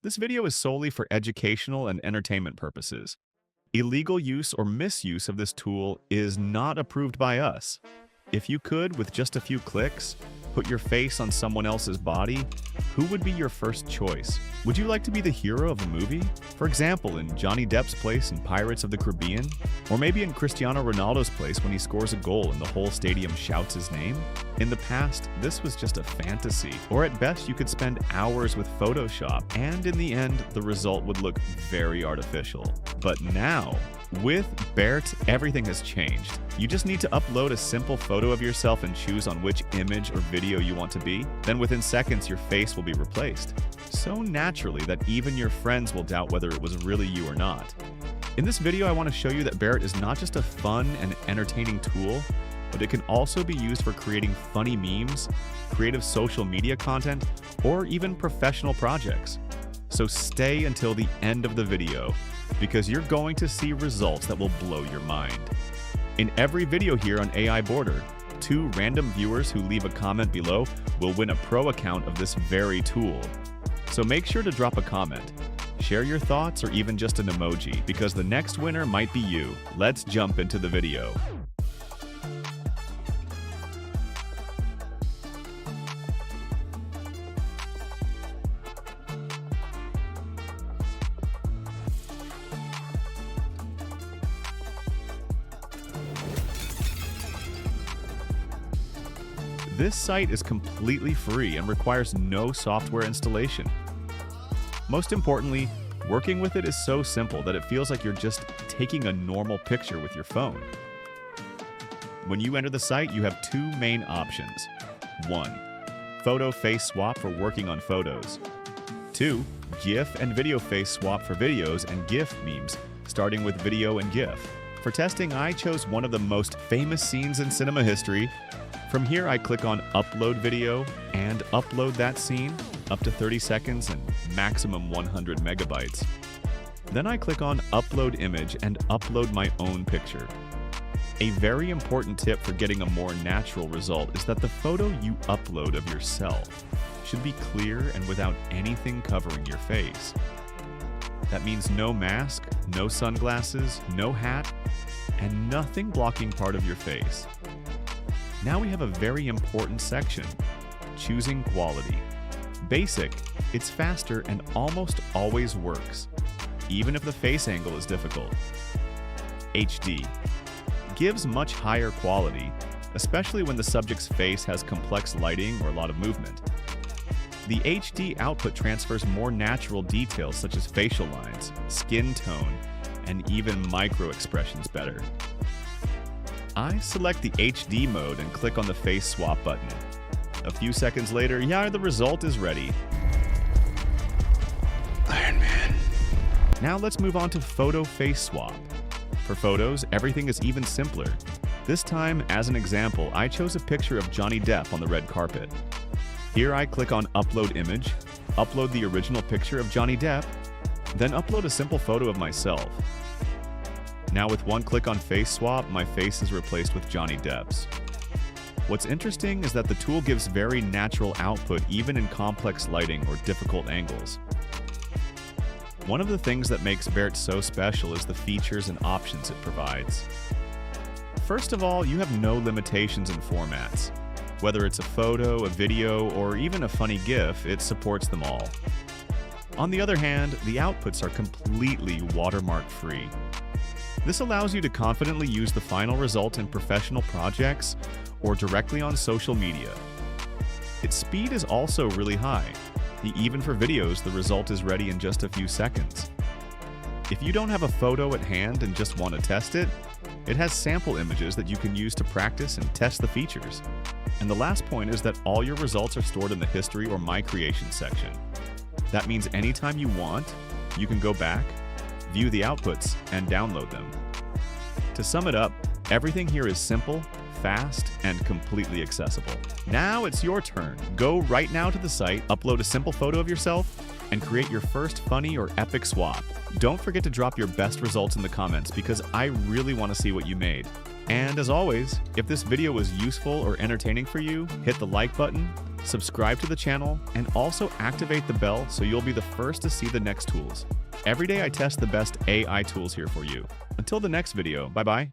This video is solely for educational and entertainment purposes. Illegal use or misuse of this tool is not approved by us. If you could, with just a few clicks, put your face on someone else's body, who would be your first choice? Would you like to be the hero of a movie? For example, in Johnny Depp's place in Pirates of the Caribbean? Or maybe in Cristiano Ronaldo's place when he scores a goal and the whole stadium shouts his name? In the past, this was just a fantasy, or at best you could spend hours with Photoshop, and in the end, the result would look very artificial. But now, with Beart, everything has changed. You just need to upload a simple photo of yourself and choose on which image or video you want to be. Then within seconds, your face will be replaced. So naturally that even your friends will doubt whether it was really you or not. In this video, I want to show you that Beart is not just a fun and entertaining tool, but it can also be used for creating funny memes, creative social media content, or even professional projects. So stay until the end of the video, because you're going to see results that will blow your mind. In every video here on AI Border, 2 random viewers who leave a comment below will win a pro account of this very tool. So make sure to drop a comment, share your thoughts, or even just an emoji, because the next winner might be you. Let's jump into the video. This site is completely free and requires no software installation. Most importantly, working with it is so simple that it feels like you're just taking a normal picture with your phone. When you enter the site, you have 2 main options. 1. Photo face swap for working on photos. 2. GIF and video face swap for videos and GIF memes, starting with video and GIF. For testing, I chose one of the most famous scenes in cinema history. From here, I click on Upload Video and upload that scene, up to 30 seconds and maximum 100 megabytes. Then I click on Upload Image and upload my own picture. A very important tip for getting a more natural result is that the photo you upload of yourself should be clear and without anything covering your face. That means no mask, no sunglasses, no hat, and nothing blocking part of your face. Now we have a very important section, choosing quality. Basic, it's faster and almost always works, even if the face angle is difficult. HD, gives much higher quality, especially when the subject's face has complex lighting or a lot of movement. The HD output transfers more natural details such as facial lines, skin tone, and even micro expressions better. I select the HD mode and click on the face swap button. A few seconds later, the result is ready. Iron Man. Now let's move on to photo face swap. For photos, everything is even simpler. This time, as an example, I chose a picture of Johnny Depp on the red carpet. Here I click on Upload Image, upload the original picture of Johnny Depp, then upload a simple photo of myself. Now with one click on Face Swap, my face is replaced with Johnny Depp's. What's interesting is that the tool gives very natural output even in complex lighting or difficult angles. One of the things that makes Beart so special is the features and options it provides. First of all, you have no limitations in formats. Whether it's a photo, a video, or even a funny GIF, it supports them all. On the other hand, the outputs are completely watermark-free. This allows you to confidently use the final result in professional projects or directly on social media. Its speed is also really high. Even for videos, the result is ready in just a few seconds. If you don't have a photo at hand and just want to test it, it has sample images that you can use to practice and test the features. And the last point is that all your results are stored in the History or My Creation section. That means anytime you want, you can go back, view the outputs, and download them. To sum it up, everything here is simple, fast, and completely accessible. Now it's your turn. Go right now to the site, upload a simple photo of yourself, and create your first funny or epic swap. Don't forget to drop your best results in the comments because I really want to see what you made. And as always, if this video was useful or entertaining for you, hit the like button, subscribe to the channel, and also activate the bell so you'll be the first to see the next tools. Every day I test the best AI tools here for you. Until the next video, bye-bye.